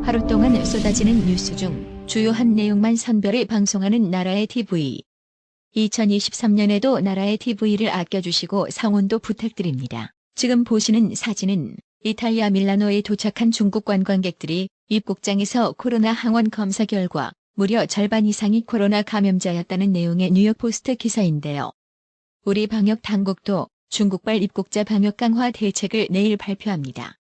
하루 동안 쏟아지는 뉴스 중 주요한 내용만 선별해 방송하는 나라의 TV. 2023년에도 나라의 TV를 아껴주시고 성원도 부탁드립니다. 지금 보시는 사진은 이탈리아 밀라노에 도착한 중국 관광객들이 입국장에서 코로나 항원 검사 결과 무려 절반 이상이 코로나 감염자였다는 내용의 뉴욕포스트 기사인데요. 우리 방역 당국도 중국발 입국자 방역 강화 대책을 내일 발표합니다.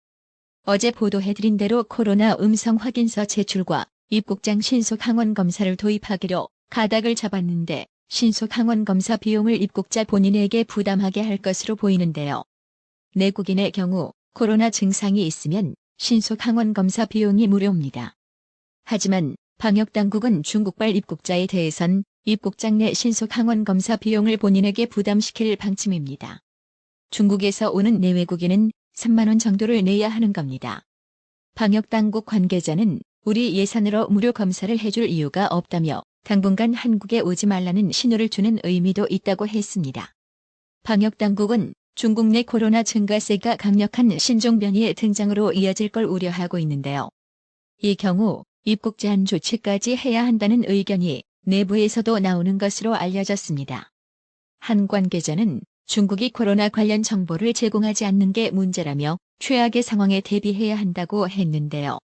어제 보도해드린 대로 코로나 음성 확인서 제출과 입국장 신속 항원 검사를 도입하기로 가닥을 잡았는데 신속 항원 검사 비용을 입국자 본인에게 부담하게 할 것으로 보이는데요. 내국인의 경우 코로나 증상이 있으면 신속 항원 검사 비용이 무료입니다. 하지만 방역당국은 중국발 입국자에 대해선 입국장 내 신속 항원 검사 비용을 본인에게 부담시킬 방침입니다. 중국에서 오는 내외국인은 3만 원 정도를 내야 하는 겁니다. 방역당국 관계자는 우리 예산으로 무료 검사를 해줄 이유가 없다며 당분간 한국에 오지 말라는 신호를 주는 의미도 있다고 했습니다. 방역당국은 중국 내 코로나 증가세가 강력한 신종 변이의 등장으로 이어질 걸 우려하고 있는데요. 이 경우 입국 제한 조치까지 해야 한다는 의견이 내부에서도 나오는 것으로 알려졌습니다. 한 관계자는 중국이 코로나 관련 정보를 제공하지 않는 게 문제라며 최악의 상황에 대비해야 한다고 했는데요.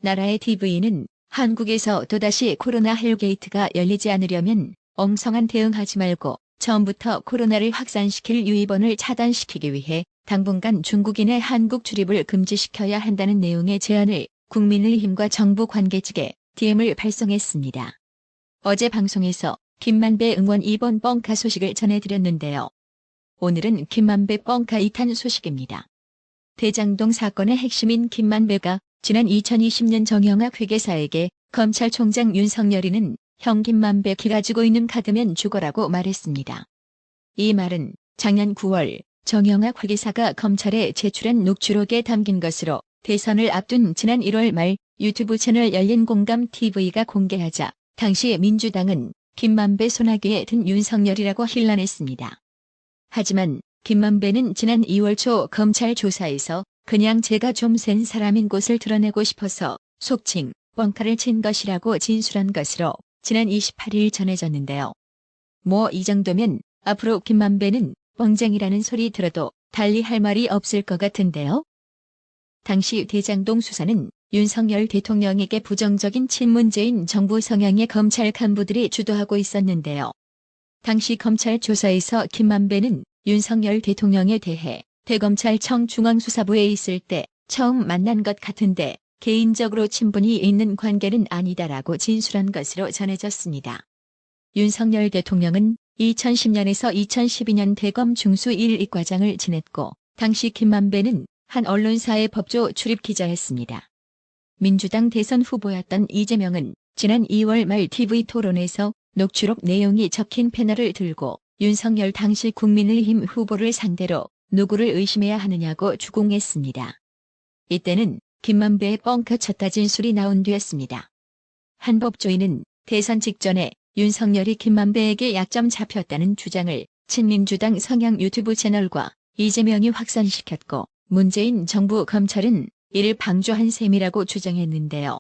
나라의 TV는 한국에서 또다시 코로나 헬게이트가 열리지 않으려면 엉성한 대응하지 말고 처음부터 코로나를 확산시킬 유입원을 차단시키기 위해 당분간 중국인의 한국 출입을 금지시켜야 한다는 내용의 제안을 국민의힘과 정부 관계직에 DM을 발송했습니다. 어제 방송에서 김만배 의원 입원 뻥카 소식을 전해드렸는데요. 오늘은 김만배 뻥카 2탄 소식입니다. 대장동 사건의 핵심인 김만배가 지난 2020년 정영학 회계사에게 검찰총장 윤석열이는 형 김만배 키 가지고 있는 카드면 죽어라고 말했습니다. 이 말은 작년 9월 정영학 회계사가 검찰에 제출한 녹취록에 담긴 것으로 대선을 앞둔 지난 1월 말 유튜브 채널 열린공감TV가 공개하자 당시 민주당은 김만배 손아귀에 든 윤석열이라고 힐난했습니다. 하지만 김만배는 지난 2월 초 검찰 조사에서 그냥 제가 좀 센 사람인 곳을 드러내고 싶어서 속칭 뻥카를 친 것이라고 진술한 것으로 지난 28일 전해졌는데요. 뭐 이 정도면 앞으로 김만배는 뻥쟁이라는 소리 들어도 달리 할 말이 없을 것 같은데요. 당시 대장동 수사는 윤석열 대통령에게 부정적인 친문제인 정부 성향의 검찰 간부들이 주도하고 있었는데요. 당시 검찰 조사에서 김만배는 윤석열 대통령에 대해 대검찰청 중앙수사부에 있을 때 처음 만난 것 같은데 개인적으로 친분이 있는 관계는 아니다라고 진술한 것으로 전해졌습니다. 윤석열 대통령은 2010년에서 2012년 대검 중수 1이과장을 지냈고 당시 김만배는 한 언론사의 법조 출입 기자였습니다. 민주당 대선 후보였던 이재명은 지난 2월 말 TV 토론에서 녹취록 내용이 적힌 패널을 들고 윤석열 당시 국민의힘 후보를 상대로 누구를 의심해야 하느냐고 주공했습니다. 이때는 김만배의 뻥카 쳤다 진술이 나온 뒤였습니다. 한 법조인은 대선 직전에 윤석열이 김만배에게 약점 잡혔다는 주장을 친민주당 성향 유튜브 채널과 이재명이 확산시켰고 문재인 정부 검찰은 이를 방조한 셈이라고 주장했는데요.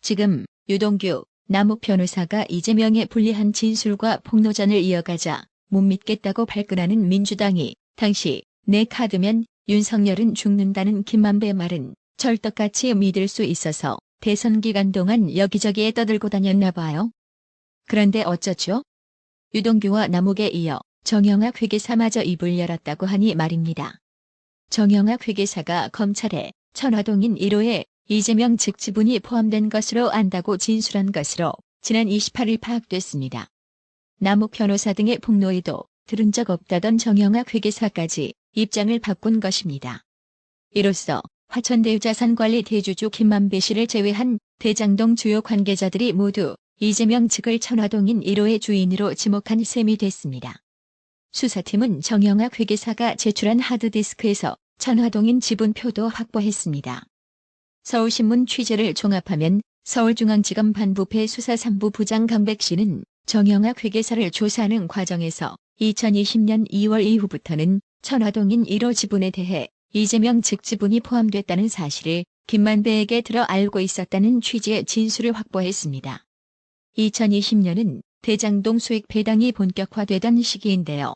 지금 유동규, 남욱 변호사가 이재명의 불리한 진술과 폭로전을 이어가자 못 믿겠다고 발끈하는 민주당이 당시 내 카드면 윤석열은 죽는다는 김만배 말은 철떡같이 믿을 수 있어서 대선 기간 동안 여기저기에 떠들고 다녔나 봐요. 그런데 어쩌죠? 유동규와 남욱에 이어 정영학 회계사마저 입을 열었다고 하니 말입니다. 정영학 회계사가 검찰에 천화동인 1호에 이재명 측 지분이 포함된 것으로 안다고 진술한 것으로 지난 28일 파악됐습니다. 남욱 변호사 등의 폭로에도 들은 적 없다던 정영학 회계사까지 입장을 바꾼 것입니다. 이로써 화천대유자산관리 대주주 김만배 씨를 제외한 대장동 주요 관계자들이 모두 이재명 측을 천화동인 1호의 주인으로 지목한 셈이 됐습니다. 수사팀은 정영학 회계사가 제출한 하드디스크에서 천화동인 지분표도 확보했습니다. 서울신문 취재를 종합하면 서울중앙지검 반부패 수사 3부 부장 강백 씨는 정영학 회계사를 조사하는 과정에서 2020년 2월 이후부터는 천화동인 1호 지분에 대해 이재명 측 지분이 포함됐다는 사실을 김만배에게 들어 알고 있었다는 취지의 진술을 확보했습니다. 2020년은 대장동 수익 배당이 본격화되던 시기인데요.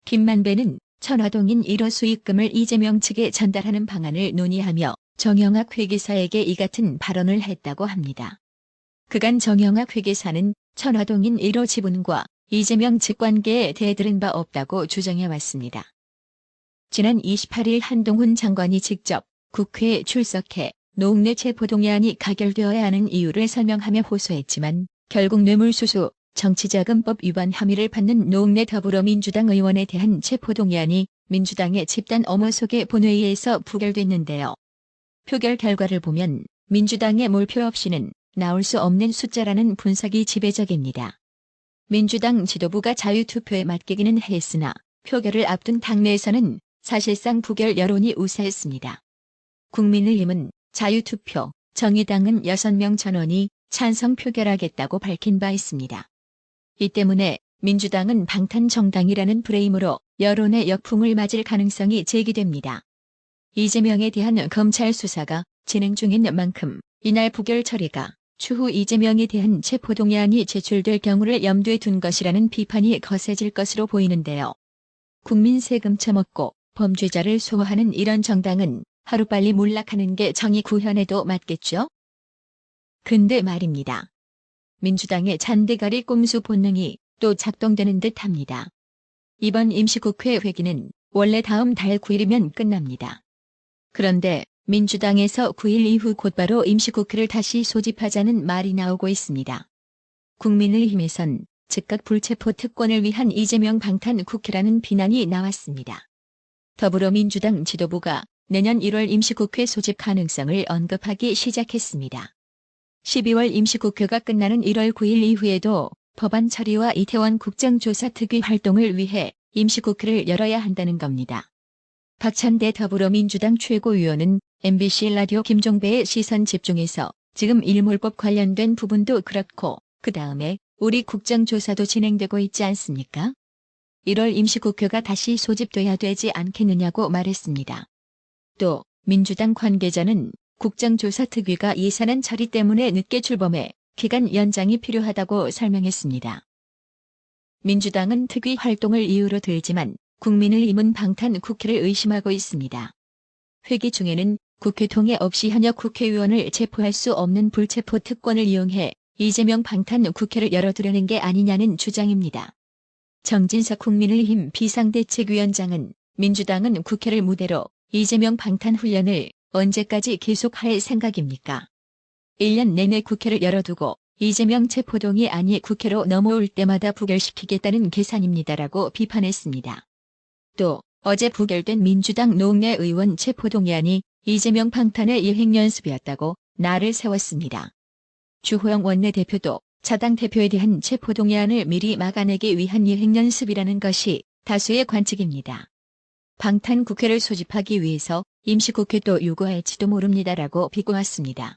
김만배는 천화동인 1호 수익금을 이재명 측에 전달하는 방안을 논의하며 정영학 회계사에게 이 같은 발언을 했다고 합니다. 그간 정영학 회계사는 천화동인 1호 지분과 이재명 측 관계에 대들은 바 없다고 주장해왔습니다. 지난 28일 한동훈 장관이 직접 국회에 출석해 노웅래 체포동의안이 가결되어야 하는 이유를 설명하며 호소했지만 결국 뇌물수수, 정치자금법 위반 혐의를 받는 노웅래 더불어민주당 의원에 대한 체포동의안이 민주당의 집단 엄호 속의 본회의에서 부결됐는데요. 표결 결과를 보면 민주당의 몰표 없이는 나올 수 없는 숫자라는 분석이 지배적입니다. 민주당 지도부가 자유투표에 맡기기는 했으나 표결을 앞둔 당내에서는 사실상 부결 여론이 우세했습니다. 국민의힘은 자유투표, 정의당은 6명 전원이 찬성 표결하겠다고 밝힌 바 있습니다. 이 때문에 민주당은 방탄정당이라는 프레임으로 여론의 역풍을 맞을 가능성이 제기됩니다. 이재명에 대한 검찰 수사가 진행 중인 만큼 이날 부결 처리가 추후 이재명에 대한 체포동의안이 제출될 경우를 염두에 둔 것이라는 비판이 거세질 것으로 보이는데요. 국민 세금 처먹고 범죄자를 소화하는 이런 정당은 하루빨리 몰락하는 게 정의 구현에도 맞겠죠? 근데 말입니다. 민주당의 잔대가리 꼼수 본능이 또 작동되는 듯합니다. 이번 임시국회 회기는 원래 다음 달 9일이면 끝납니다. 그런데 민주당에서 9일 이후 곧바로 임시국회를 다시 소집하자는 말이 나오고 있습니다. 국민의힘에선 즉각 불체포 특권을 위한 이재명 방탄 국회라는 비난이 나왔습니다. 더불어민주당 지도부가 내년 1월 임시국회 소집 가능성을 언급하기 시작했습니다. 12월 임시국회가 끝나는 1월 9일 이후에도 법안 처리와 이태원 국정조사 특위 활동을 위해 임시국회를 열어야 한다는 겁니다. 박찬대 더불어민주당 최고위원은 MBC 라디오 김종배의 시선 집중에서 지금 일몰법 관련된 부분도 그렇고 그 다음에 우리 국정조사도 진행되고 있지 않습니까? 1월 임시국회가 다시 소집돼야 되지 않겠느냐고 말했습니다. 또 민주당 관계자는 국정조사 특위가 예산안 처리 때문에 늦게 출범해 기간 연장이 필요하다고 설명했습니다. 민주당은 특위 활동을 이유로 들지만 국민의힘은 방탄 국회를 의심하고 있습니다. 회기 중에는 국회 통해 없이 현역 국회의원을 체포할 수 없는 불체포 특권을 이용해 이재명 방탄 국회를 열어두려는 게 아니냐는 주장입니다. 정진석 국민의힘 비상대책위원장은 민주당은 국회를 무대로 이재명 방탄 훈련을 언제까지 계속할 생각입니까? 1년 내내 국회를 열어두고 이재명 체포동의안이 국회로 넘어올 때마다 부결시키겠다는 계산입니다라고 비판했습니다. 또 어제 부결된 민주당 노웅래 의원 체포동의안이 이재명 방탄의 예행연습이었다고 날을 세웠습니다. 주호영 원내대표도 자당 대표에 대한 체포동의안을 미리 막아내기 위한 예행연습이라는 것이 다수의 관측입니다. 방탄 국회를 소집하기 위해서 임시국회도 요구할지도 모릅니다라고 비꼬았습니다.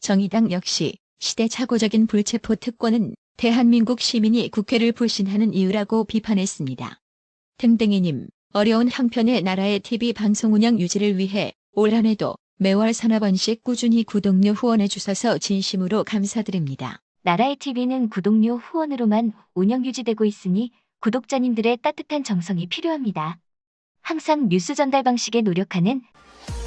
정의당 역시 시대착오적인 불체포 특권은 대한민국 시민이 국회를 불신하는 이유라고 비판했습니다. 탱탱이님, 어려운 형편의 나라의 TV 방송 운영 유지를 위해 올 한 해도 매월 서너 번씩 꾸준히 구독료 후원해 주셔서 진심으로 감사드립니다. 나라의 TV는 구독료 후원으로만 운영 유지되고 있으니 구독자님들의 따뜻한 정성이 필요합니다. 항상 뉴스 전달 방식에 노력하는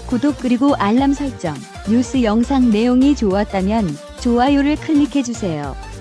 구독 그리고 알람 설정, 뉴스 영상 내용이 좋았다면 좋아요를 클릭해주세요.